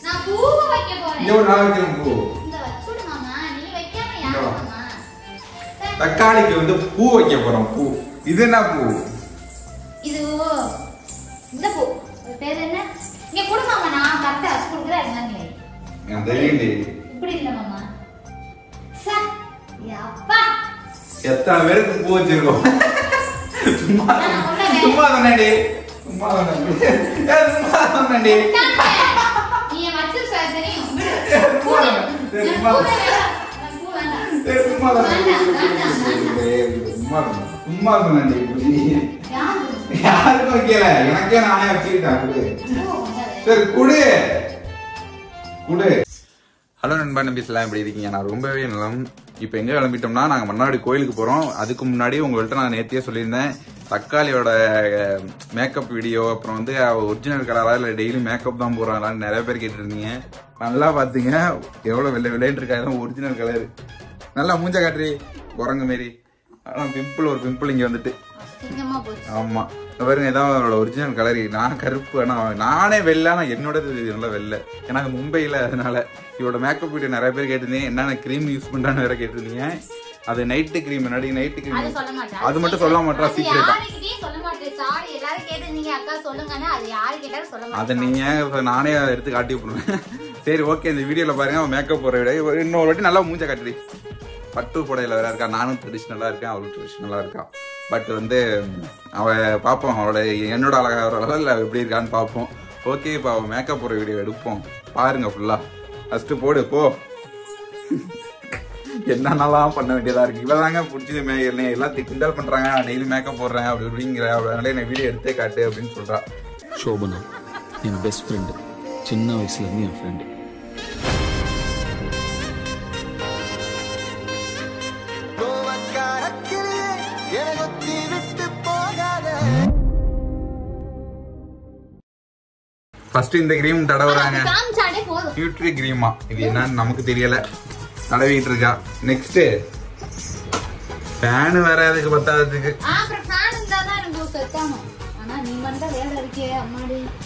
நான் பூ வைக்க போறேன். இங்க ஒரு நான் வைக்கிறேன் பூ. இந்த வச்சுடு மாமா, நீ வைக்காம யார் மாமா? தக்காளிக்கு வந்து பூ வைக்க போறோம். பூ இது என்ன பூ? இது இந்த பூ. பேர் என்ன? இங்க கொடு மாமா, நான் கரெக்ட்டா குடுக்குறேன் என்னன்னு. நான் தெரியும்டி. இப்படி இல்ல மாமா. யப்பா. எத்தனை பேருக்கு பூ வச்சிருக்கோம்? சும்மா சும்மா தானடி. சும்மா தானடி. சும்மா தானடி. நீ வச்சு தெரியும். சும்மா சும்மா சும்மா தானடி. சும்மா தானடி. யாருக்கும் வைக்கல, எனக்கே நானே வச்சுக்கிட்டேன். சரி குடு குடு. ஹலோ நண்பா, நம்பிஸ்லாம் எப்படி இருக்கீங்க? நான் ரொம்பவே நலம். இப்போ எங்கே கிளம்பிட்டோம்னா நாங்கள் மன்னாடி கோயிலுக்கு போகிறோம். அதுக்கு முன்னாடி உங்கள்கிட்ட நான் நேத்தியே சொல்லியிருந்தேன், தக்காளியோட மேக்கப் வீடியோ, அப்புறம் வந்து ஒரிஜினல் கலரா இல்லை டெய்லி மேக்கப் தான் போடுறாங்களான்னு நிறைய பேர் கேட்டுருந்தீங்க. நல்லா பார்த்தீங்க எவ்வளோ வெள்ளைன்னு இருக்கா, ஒரிஜினல் கலரு. நல்லா மூஞ்ச காட்டுறி குரங்கு மாரி. ஆனால் பிம்பிள், ஒரு பிம்பிள் இங்கே வந்துட்டு. ஆமா பாருங்க, இதான் அவரோட ஒரிஜினல் கலர். நான் கருப்பு, ஆனா நானே வெள்ளை, ஆனா என்னோடது நல்லா வெள்ளை. ஏன்னா மும்பையில, அதனால இவரோட மேக்கப் வீடியோ நிறைய பேர் கேட்டிருந்தீங்க. என்னென்ன கிரீம் யூஸ் பண்றான்னு வேற கேட்டிருந்தீங்க. அது நைட்டு கிரீம், முன்னாடி நைட்டு கிரீம் அது மட்டும் சொல்ல மாட்டா, சீக்கிரட்டா. அதை நீங்க நானே எடுத்து காட்டி விட்டுருவேன். சரி ஓகே, இந்த வீடியோல பாருங்க அவன் மேக்கப் போற விட இன்னொரு வாட்டி நல்லா மூஞ்ச காட்டுறி. பட்டு புடையில வேற இருக்கா. நானும் ட்ரெடிஷ்னலா இருக்கேன், அவளும் ட்ரெடிஷ்னலா இருக்கா. பட் வந்து அவ பார்ப்போம், அவளோட என்னோட அழகாக இல்லை எப்படி இருக்கான்னு பார்ப்போம். ஓகே, இப்போ அவள் மேக்கப் போகிற வீடியோ எடுப்போம், பாருங்க ஃபுல்லா. ஃபர்ஸ்ட் போடு போ. என்னென்னலாம் பண்ண வேண்டியதா இருக்கு. இவ்வளோதாங்க பிடிச்சது. எல்லாம் கிண்டல் பண்றாங்க, நான் டெய்லி மேக்கப் போடுறேன் அப்படி இப்படிங்கிற, அதனால என்ன வீடியோ எடுத்தே காட்டு அப்படின்னு சொல்றா. சோபனா என் பெஸ்ட் ஃப்ரெண்டு, சின்ன வயசுல இருந்து என் ஃப்ரெண்டு. ஃபர்ஸ்ட் இந்த கிரீம் தடவுறாங்க, நியூட்ரி கிரீமா. இது என்னன்னு நமக்கு தெரியல, தடவிட்டு இருக்கா. நெக்ஸ்ட் ஃபேன் வேற அதுக்கு பத்தாததுக்கு.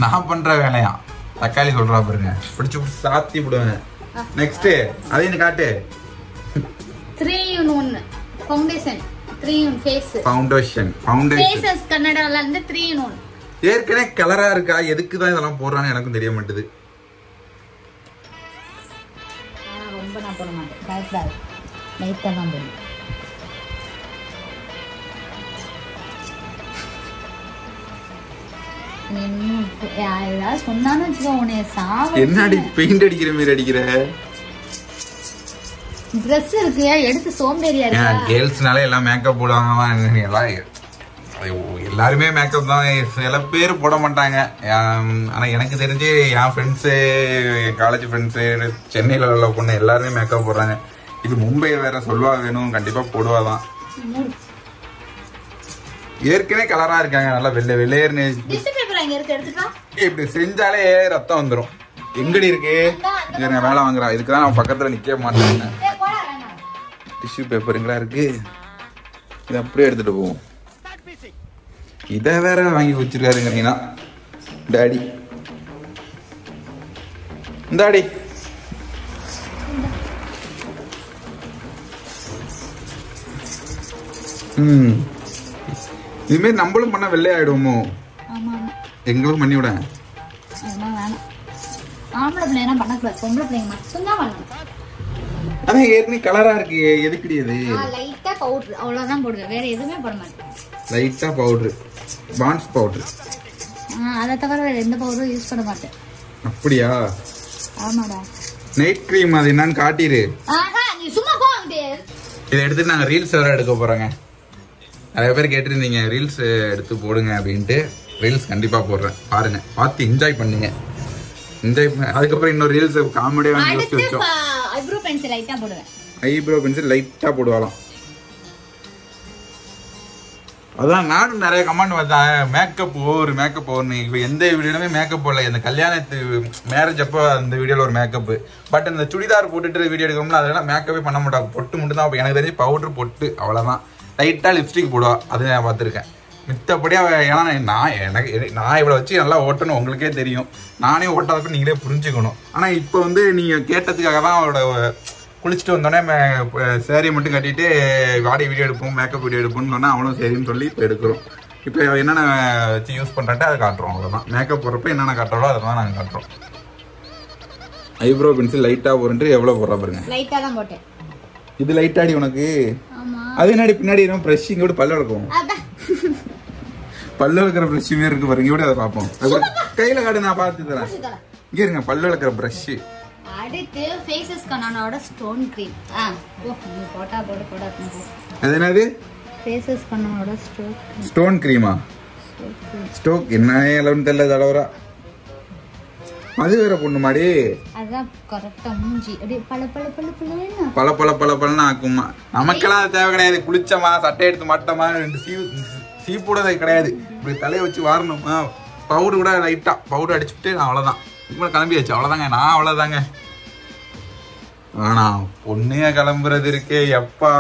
நான் பண்ற வேலையா? தக்காளி சொல்றா பாருங்க, பிடிச்சு பிடிச்சு சாத்தி விடுவேன். நெக்ஸ்ட் அதையும் காட்டு. 3-in-1 foundation, 3-in-1 face foundation. Faces கன்னடால இருந்து 3-in-1. ஏற்கனவே கலரா இருக்கா, எதுக்கு தான் இதெல்லாம் போடுறான்னு எனக்கும் தெரிய மாட்டேது. ரொம்ப நான் போட மாட்டேன், பயப்படாது, லைட்டா தான் போடுவேன். ஏதாவது சொன்னாலும் வச்சுக்கோ உன்னை சாவ. என்னடி பெயிண்ட் அடிக்கிற மாதிரி அடிக்கிற? ட்ரெஸ் இருக்கு எடுத்து சோம்பேறியா இருக்கா? கேர்ள்ஸ்னால எல்லாம் மேக்கப் போடுவாங்க, எல்லாம் எல்லாருமே மேக்கப் தான். சில பேர் போட மாட்டாங்க. ஆனா எனக்கு தெரிஞ்சு என் ஃப்ரெண்ட்ஸு, காலேஜ் ஃப்ரெண்ட்ஸு, சென்னையில உள்ள பொண்ணு எல்லாருமே மேக்கப் போடுறாங்க. இது மும்பை வேற, சொல்வா வேணும், கண்டிப்பா போடுவாதான். ஏற்கனவே கலரா இருக்காங்க, நல்லா வெள்ளை வெள்ளையர்னு. இப்படி செஞ்சாலே ரத்தம் வந்துடும். எங்கடி இருக்கு வேலை வாங்குறா, இதுக்குதான் அவன் பக்கத்துல நிக்க மாட்டாங்க. டிஷ்யூ பேப்பருங்களா இருக்கு, இது அப்படியே எடுத்துட்டு போவோம். இதை வேற வாங்கி வச்சிருக்காருங்கன்னா டாடி. இந்தாடி. இதுமாரி நம்மளும் பண்ண வெள்ளையாயிடுவோமோ? எங்களும் பண்ணி விட. அதான் ஏற்கனவே கலரா இருக்கு, எதுக்குடி அது? லைட்டா பவுடர் அவ்வளவுதான் போடுவேன், வேற எதுவுமே போட மாட்டேன். லைட்டா பவுடர், பான்ஸ் பவுடர். அத தவிர வேற எந்த பவுடரும் யூஸ் பண்ண மாட்டேன். அப்படியா? ஆமாடா. நைட் கிரீம் அது என்னன்னு காட்டிரு. நீ சும்மா போ அங்க. இதை எடுத்து நாங்க ரீல்ஸ் வேற எடுக்க போறோங்க. நிறைய பேர் கேட்டிருந்தீங்க ரீல்ஸ் எடுத்து போடுங்க அப்படின்ட்டு. ரீல்ஸ் கண்டிப்பா போடுறேன், பாருங்க, பார்த்து என்ஜாய் பண்ணுங்க. என்ஜாய் அதுக்கப்புறம் இன்னொரு ரீல்ஸ் காமெடியா யோசிச்சு வச்சோம். ஐப்ரோ பென்சில் லைட்டா போடுவேன். ஐப்ரோ பென்சில் லைட்டா போடுவாளாம். அதான் நானும் நிறைய கமெண்ட் பார்த்தேன், மேக்கப் ஓவர் மேக்கப் ஓவர்னு. இப்போ எந்த வீடியோலுமே மேக்கப் போடல. இந்த கல்யாணத்து மேரேஜ் அப்போ அந்த வீடியோவில் ஒரு மேக்கப். பட் இந்த சுடிதார் போட்டுட்டு வீடியோ எடுக்கணும்னா அதெல்லாம் மேக்கப்பே பண்ண மாட்டாங்க, பொட்டு மட்டும் தான். எனக்கு தெரிஞ்சு பவுடர் பொட்டு அவ்வளோதான். லைட்டாக லிப்ஸ்டிக் போடுவா, அது நான் பார்த்துருக்கேன். மித்தபடி ஏன்னா நான் இவ்வளோ வச்சு நல்லா ஓட்டணும் உங்களுக்கே தெரியும். நானே ஓட்டாதப்ப நீங்களே புரிஞ்சுக்கணும். ஆனால் இப்போ வந்து நீங்கள் கேட்டதுக்காக தான் அவரோட குளிச்சுட்டு வந்தோடனே சேரீ மட்டும் கட்டிட்டு பாடி வீடியோ எடுப்போம், மேக்கப் வீடியோ எடுப்போம்னு சொன்னால் அவனும் சரின்னு சொல்லி இப்போ எடுக்கிறோம். இப்போ என்னென்ன வச்சு யூஸ் பண்ணுறேன்ட்டு அதை காட்டுறோம். அவ்வளோதான். மேக்கப் போடுறப்ப என்னென்ன காட்டுறோம் அதை தான் நாங்கள் காட்டுறோம். ஐப்ரோ பென்சில் லைட்டாக போட்டு எவ்வளோ போடுறா பாருங்க. லைட்டாக தான் போட்டேன். இது லைட்டாடி உனக்கு. அது என்னடி பின்னாடி ப்ரஷ் இங்கே விட பல்ல வளர்க்கும். பல்லு வளர்க்குற ப்ரஷ் மாரி இருக்கு பாருங்க. இங்கே அதை பார்ப்போம். கையில காடு நான் பார்த்து தரேன். இங்கே இருங்க பல்லு வளர்க்குற ப்ரஷ். அடுத்து ஃபேஸஸ் கண்ணனோட ஸ்டோன் க்ரீம். போட்டா போட. அது என்னது? ஃபேஸஸ் கண்ணனோட ஸ்டோன் க்ரீமா? ஸ்டோக் என்ன அளவுன்னு தெரியல தடவரா. அது வேற பொண்ணு மாடி. அதான் கரெக்ட்டா மூஞ்சி அப்படியே பல ஆக்குமா. நமக்கெல்லாம் தேவை கிடையாது. குளிச்சமா சட்டை எடுத்து மட்டமா 2 சீப்பூடது கிடையாது. இப்படி தலையை வச்சு வாரணுமா. பவுடர் கூட லைட்டா பவுடர் அடிச்சுட்டு அவ்வளவுதான். இப்போ கிளம்பியாச்சு. அவ்வளவுதாங்க. நான் அவ்வளவுதாங்க. ஆனா பொண்ணுங்க கிளம்புறது இருக்கே எப்பா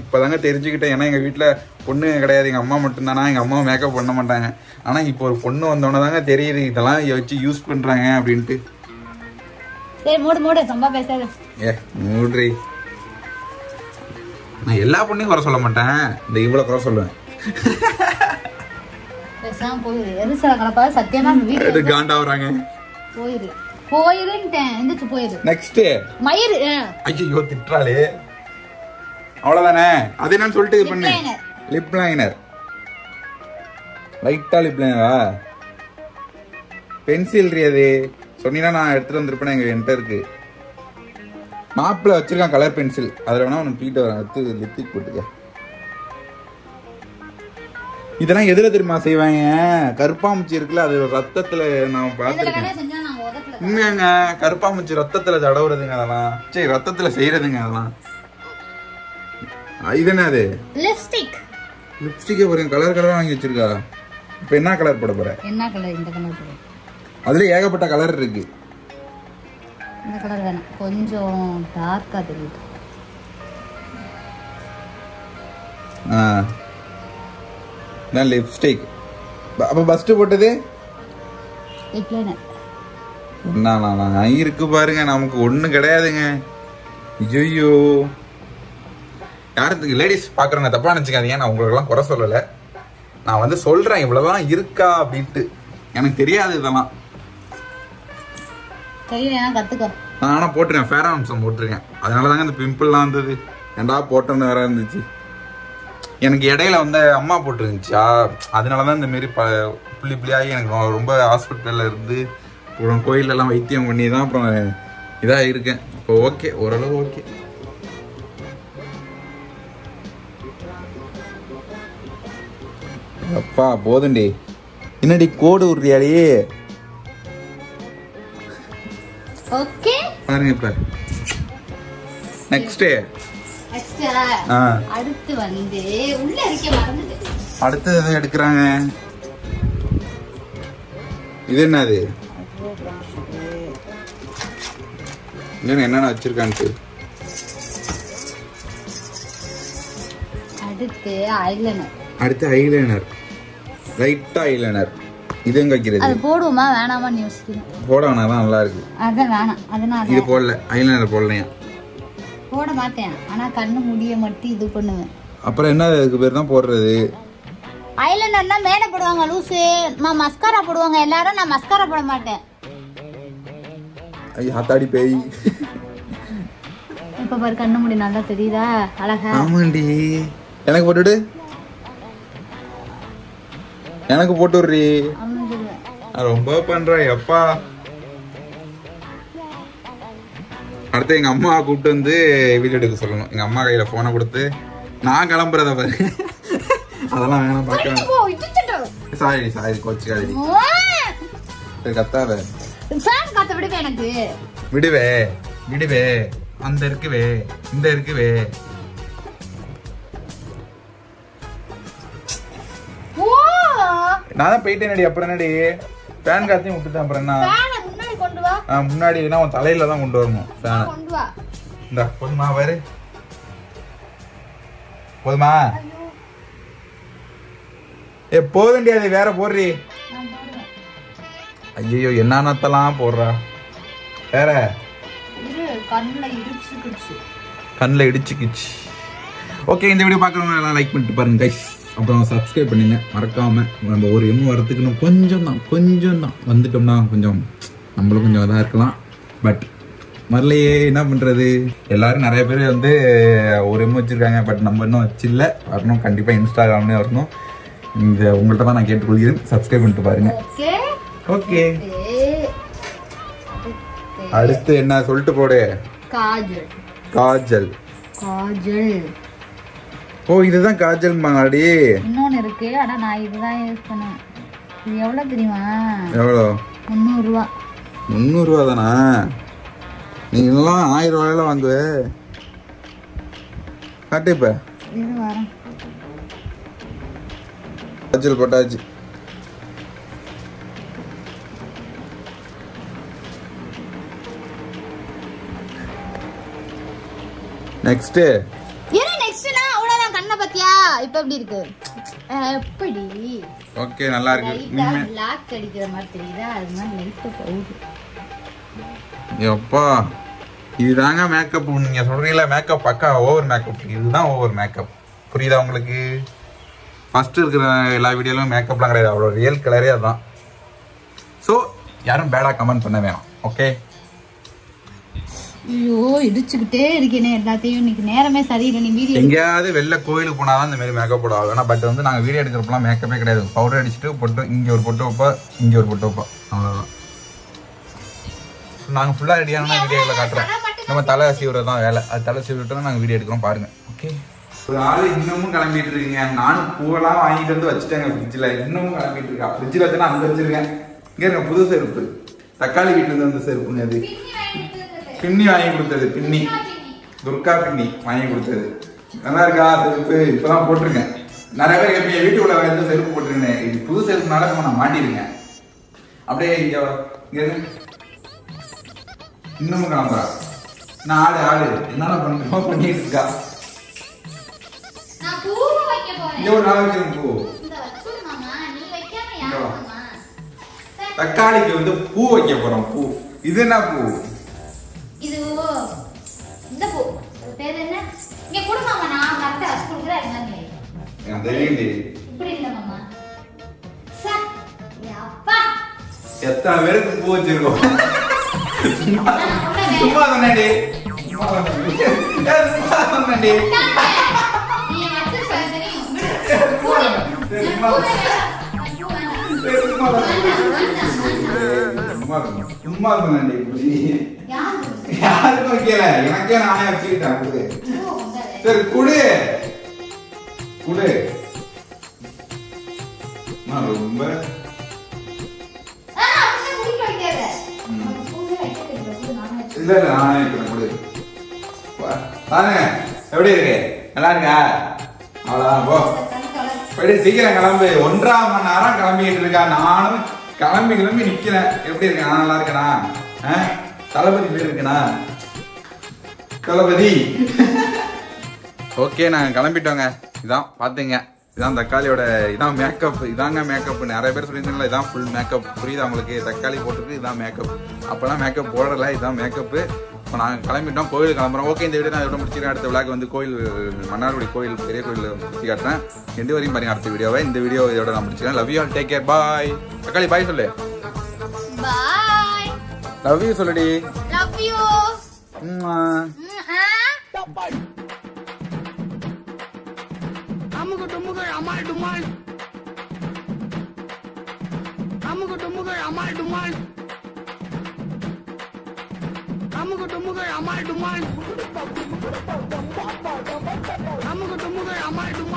இப்பதாங்க தெரிஞ்சுக்கிட்டேன். ஏன்னா எங்க வீட்டுல பொண்ணுங்க கிடையாது. எங்க அம்மா மட்டும்தானா. எங்க அம்மா மேக்கப் பண்ண மாட்டாங்க. ஆனா இப்போ ஒரு பொண்ணு வந்தோடனே தாங்க தெரியுது இதெல்லாம் வச்சு யூஸ் பண்றாங்க அப்படின்ட்டு. மூட்ரி. நான் எல்லா பொண்ணையும் குறை சொல்ல மாட்டேன். இந்த இவ்வளவு குறை சொல்லுவேன். காண்டாவறாங்க. ஐயோ திட்டுறாளே. அவ்வளவுதானே. அது என்னன்னு சொல்லிட்டு இது பண்ணு. Lip liner. லைட்டா லிப் லைனரா? பென்சில் அது சொன்னீங்கன்னா நான் எடுத்துட்டு வந்திருப்பேன். என்கிட்ட இருக்கு. மாப்பிள்ள வச்சிருக்கான் கலர் பென்சில். அதுல வேணா உனக்கு தூக்கிட்டு வரேன். எடுத்து லிப்ஸ்டிக் போட்டுக்க. இதெல்லாம் எதுல தெரியுமா செய்வாங்க? கருப்பாம்பூச்சி இருக்குல்ல, அது ரத்தத்துல நான் பாத்துருக்கேன். உண்மையாங்க கருப்பாம்பூச்சி ரத்தத்துல தடவுறதுங்க அதெல்லாம். சரி ரத்தத்துல செய்யறதுங்க அதெல்லாம். இது என்ன? அது லிப்ஸ்டிக் பாருங்க. கலர் கலரா வாங்கி வச்சிருக்கா. இப்ப என்ன கலர் போட போற? என்ன கலர்? இந்த கலர் போடு. அதுல ஏகப்பட்ட கலர் இருக்கு. இந்த கலர் வேணாம். கொஞ்சம் டார்க்கா தெரியுது. நான் லிப்ஸ்டிக். அப்ப ஃபர்ஸ்ட் போட்டது லிப் லைனர். நான் இருக்கு பாருங்க. நமக்கு ஒண்ணும் கிடையாதுங்க. ஐயோ யாருக்கு லேடிஸ் பாக்குறவங்க தப்பா நினைச்சுக்காதீங்க. நான் உங்களுக்கு எல்லாம் குறை சொல்லல. நான் வந்து சொல்றேன் இவ்வளவுதான் இருக்கா அப்படின்ட்டு. எனக்கு தெரியாது இதெல்லாம். கத்துக்க. நான் ஆனா போட்டிருக்கேன். ஃபேரான்சம் போட்டிருக்கேன். அதனாலதாங்க இந்த பிம்பிள்லாம் வந்தது. ஏண்டா போட்டோன்னு வேற இருந்துச்சு. எனக்கு இடையில வந்து அம்மா போட்டுருந்துச்சா. அதனாலதான் இந்த மாரி புள்ளி புள்ளியாகி எனக்கு ரொம்ப ஹாஸ்பிட்டல்ல இருந்து கோயில எல்லாம் வைத்தியம் பண்ணி தான் அப்புறம் இதா இருக்கேன். இப்போ ஓகே, ஓரளவு ஓகே. அப்பா போதுண்டி. என்னடி கோடு உறுதியாடியே. ஓகே பாருங்க. இப்ப நெக்ஸ்ட் அடுத்து வந்து உள்ள இருக்க மறந்துட்டு அடுத்து எதை எடுக்கிறாங்க? இது என்னது? என்னென்ன வச்சிருக்கான்ட்டு. அடுத்து ஐலைனர். லைட்டா ஐலைனர். இது எங்க வைக்கிறது? அது போடுவோமா வேணாமான்னு யோசிக்கிறேன். போட வேணாம். நல்லா இருக்கு. அதான் வேணாம். அதனால இது போடல. ஐலைனர் போடலையா? போட மாட்டேன். ஆனா கண்ணு முடிய மட்டும் இது பண்ணுவேன். அப்புறம் என்ன இதுக்கு பேர் தான் போடுறது? ஐலைனர்னா மேல போடுவாங்க லூசு. மஸ்காரா போடுவாங்க எல்லாரும். நான் மஸ்காரா போட மாட்டேன். ஐயா ஆத்தாடி பேய். இப்ப பாரு கண்ணு முடி நல்லா தெரியுதா? அழகா. ஆமாண்டி. எனக்கு போட்டுடு. எனக்கு போட்டு விடுறி. ரொம்ப பண்ற எப்பா. அடுத்து எங்க அம்மா கூப்பிட்டு வந்து வீடியோ எடுக்க சொல்லணும். எங்க அம்மா கையில போனை கொடுத்து நான் கிளம்புறத பாரு. அதெல்லாம் வேணாம் பார்க்க. சாரி கோச்சுக்காதடி. கத்தாத. எனக்கு விடுவே அந்த இருக்குவே இந்த இருக்குவே. நான் தான் போயிட்டேன். அப்புறம் என்னடி ஃபேன் காத்தையும் விட்டுட்டேன். அப்புறம் என்ன முன்னாடி உன் தலையில தான் கொண்டு வரணும். இந்த போதுமா பாரு. போதுமா? ஏ போதண்டி அது வேற போடுறி. ஐயோ என்னத்தெல்லாம் போடுறா வேற. கண்ணில் இடிச்சுக்கிச்சு. ஓகே, இந்த வீடியோ பார்க்குறவங்க எல்லாம் லைக் பண்ணிட்டு பாருங்க கைஸ். அப்புறம் சப்ஸ்கிரைப் பண்ணுங்க மறக்காம. நம்ம ஒரு எம் வரத்துக்குன்னு கொஞ்சம் தான் வந்துட்டோம்னா கொஞ்சம் நம்மளும் கொஞ்சம் இதாக இருக்கலாம். பட் வரலையே என்ன பண்ணுறது. எல்லாரும் நிறைய பேர் வந்து ஒரு எம் வச்சுருக்காங்க. பட் நம்ம இன்னும் வச்சில்ல. வரணும் கண்டிப்பாக. இன்ஸ்டாகிராம்லேயே வரணும். இந்த உங்கள்கிட்ட தான் நான் கேட்டுக்கொள்கிறேன். சப்ஸ்கிரைப் பண்ணிட்டு பாருங்க. ஓகே, அடுத்து என்ன சொல்லிட்டு போடு. காஜல். ஓ, இதுதான் காஜல் மாடி. இன்னொன்னு இருக்கு, ஆனா நான் இதுதான் யூஸ் பண்ணுவேன். இது எவ்வளவு தெரியுமா? எவ்வளோ? 300 ரூபா. 300 ரூபா தானா? நீ எல்லாம் 1000 ரூபாயில வாங்குவ. காட்டு இப்ப. இது வரேன். காஜல் போட்டாச்சு. நெக்ஸ்ட் கண்ணை பத்தியா இப்ப எப்படி இருக்கு? எப்படி? ஓகே, நல்லா இருக்கு. பிளாக் அடிக்கிற மாதிரி தெரியுதா? அது மாதிரி லைட் போகுது. எப்பா இதுதாங்க மேக்கப். நீங்க சொல்றீங்களா மேக்கப் பக்கா ஓவர் மேக்கப். இதுதான் ஓவர் மேக்கப். புரியுதா உங்களுக்கு? ஃபர்ஸ்ட் இருக்கிற எல்லா வீடியோலும் மேக்கப்லாம் கிடையாது. அவ்வளோ ரியல் கலரே அதுதான். ஸோ யாரும் பேடா கமெண்ட் பண்ண வேணாம். ஓகே. ஐயோ இடிச்சுக்கிட்டே இருக்கேனே எல்லாத்தையும். இன்னைக்கு நேரமே சரியில்லை. நீ வீடியோ எங்கேயாவது வெளில கோயிலுக்கு போனாதான் இந்த மாதிரி மேக்கப் போட ஆகும். பட் வந்து நாங்கள் வீடியோ எடுக்கிறப்பெல்லாம் மேக்கப்பே கிடையாது. பவுடர் அடிச்சுட்டு பொட்டு இங்கே ஒரு பொட்டு வைப்பா, இங்கே ஒரு பொட்டு வைப்பா, அவ்வளோதான். நாங்கள் ஃபுல்லாக ரெடியான வீடியோவில் காட்டுறோம். நம்ம தலை சீவுறது தான் வேலை. அது தலை சீவிட்டோம்னா நாங்கள் வீடியோ எடுக்கிறோம் பாருங்க. ஓகே, ஒரு ஆள் இன்னமும் கிளம்பிட்டு இருக்கீங்க. நானும் பூவெல்லாம் வாங்கிட்டு வந்து வச்சுட்டேங்க ஃப்ரிட்ஜில். இன்னமும் கிளம்பிட்டு இருக்கா. ஃப்ரிட்ஜில் வச்சு நான் அங்கே வச்சிருக்கேன். இங்கே இருக்க புது செருப்பு, தக்காளி வீட்டில் வந்து செருப்புங்க. அது பின்னி வாங்கி கொடுத்தது. பின்னி துர்கா பின்னி வாங்கி கொடுத்தது. நல்லா இருக்கா செருப்பு? இப்பதான் போட்டிருக்கேன். நிறைய பேர் கேட்பீங்க வீட்டுக்குள்ள வந்து செருப்பு போட்டிருக்கேன். இது புது செருப்புனால நான் மாட்டிருக்கேன். அப்படியே இங்க இன்னமும் கிளம்புறா. நான் ஆடு என்னால பண்ணிட்டு இருக்கா. இங்க ஒரு நாள் வைக்கிறேன் பூ. தக்காளிக்கு வந்து பூ வைக்க போறோம். பூ இது என்ன பூ? இது இந்த பூ. பேர் என்ன? இங்க குடு மாமா. நான் கரெக்ட்டா ஸ்கூல்ல இருந்தானே. நான் தெரியுது. இப்படி இல்ல மாமா. சார் அப்பா எத்தனை பேருக்கு பூ வச்சிருக்கோம். சும்மா சொன்னேடி. சும்மா சொன்னேடி. நீ வந்து சொல்றீங்க. சும்மா சொன்னேடி. யாருக்கும் வைக்கல, எனக்கே நானே வச்சுக்கிட்டேன். சரி குடு குடு. நான் ரொம்ப இல்ல நானே வைக்கிறேன். குடு பாருங்க எப்படி இருக்கு. நல்லா இருக்கா? அவ்வளவுதான். போ போயிட்டு சீக்கிரம் கிளம்பு. 1.5 மணி நேரம் கிளம்பிட்டு இருக்கா. நானும் கிளம்பி நிக்கிறேன். எப்படி இருக்கேன்? நான் நல்லா இருக்கேனா? தளபதி பேர் இருக்குண்ணா, தளபதி. ஓகே, நாங்கள் கிளம்பிட்டோங்க. இதான் பார்த்தீங்க, இதான் தக்காளியோட இதான் மேக்கப். இதாங்க மேக்கப். நிறைய பேர் சொல்லியிருந்தீங்களா இதான் ஃபுல் மேக்கப். புரியுதா உங்களுக்கு? தக்காளி போட்டுருக்கு இதான் மேக்கப். அப்போலாம் மேக்கப் போடலை, இதான் மேக்கப்பு. இப்போ நாங்கள் கிளம்பிட்டோம், கோயிலுக்கு கிளம்புறோம். ஓகே, இந்த வீடியோ நான் இதோட முடிச்சுக்கிறேன். அடுத்த விழாக்கு வந்து கோயில் மன்னார்குடி கோயில், பெரிய கோயில் சுற்றி காட்டுறேன். எந்த வரையும் பாருங்க அடுத்த வீடியோவை. இந்த வீடியோ இதோட நான் முடிச்சுக்கிறேன். Love you all, take care, bye. தக்காளி பாய் சொல்லு. பாய். லவ் யூ சொல்லுடி. Love you. அமுக டுமுக அமால் டுமால். அமுக டுமுக அமால் டுமால். அமுக டுமுக அமால் டுமால். அமுக டுமுக அமால் டுமால்.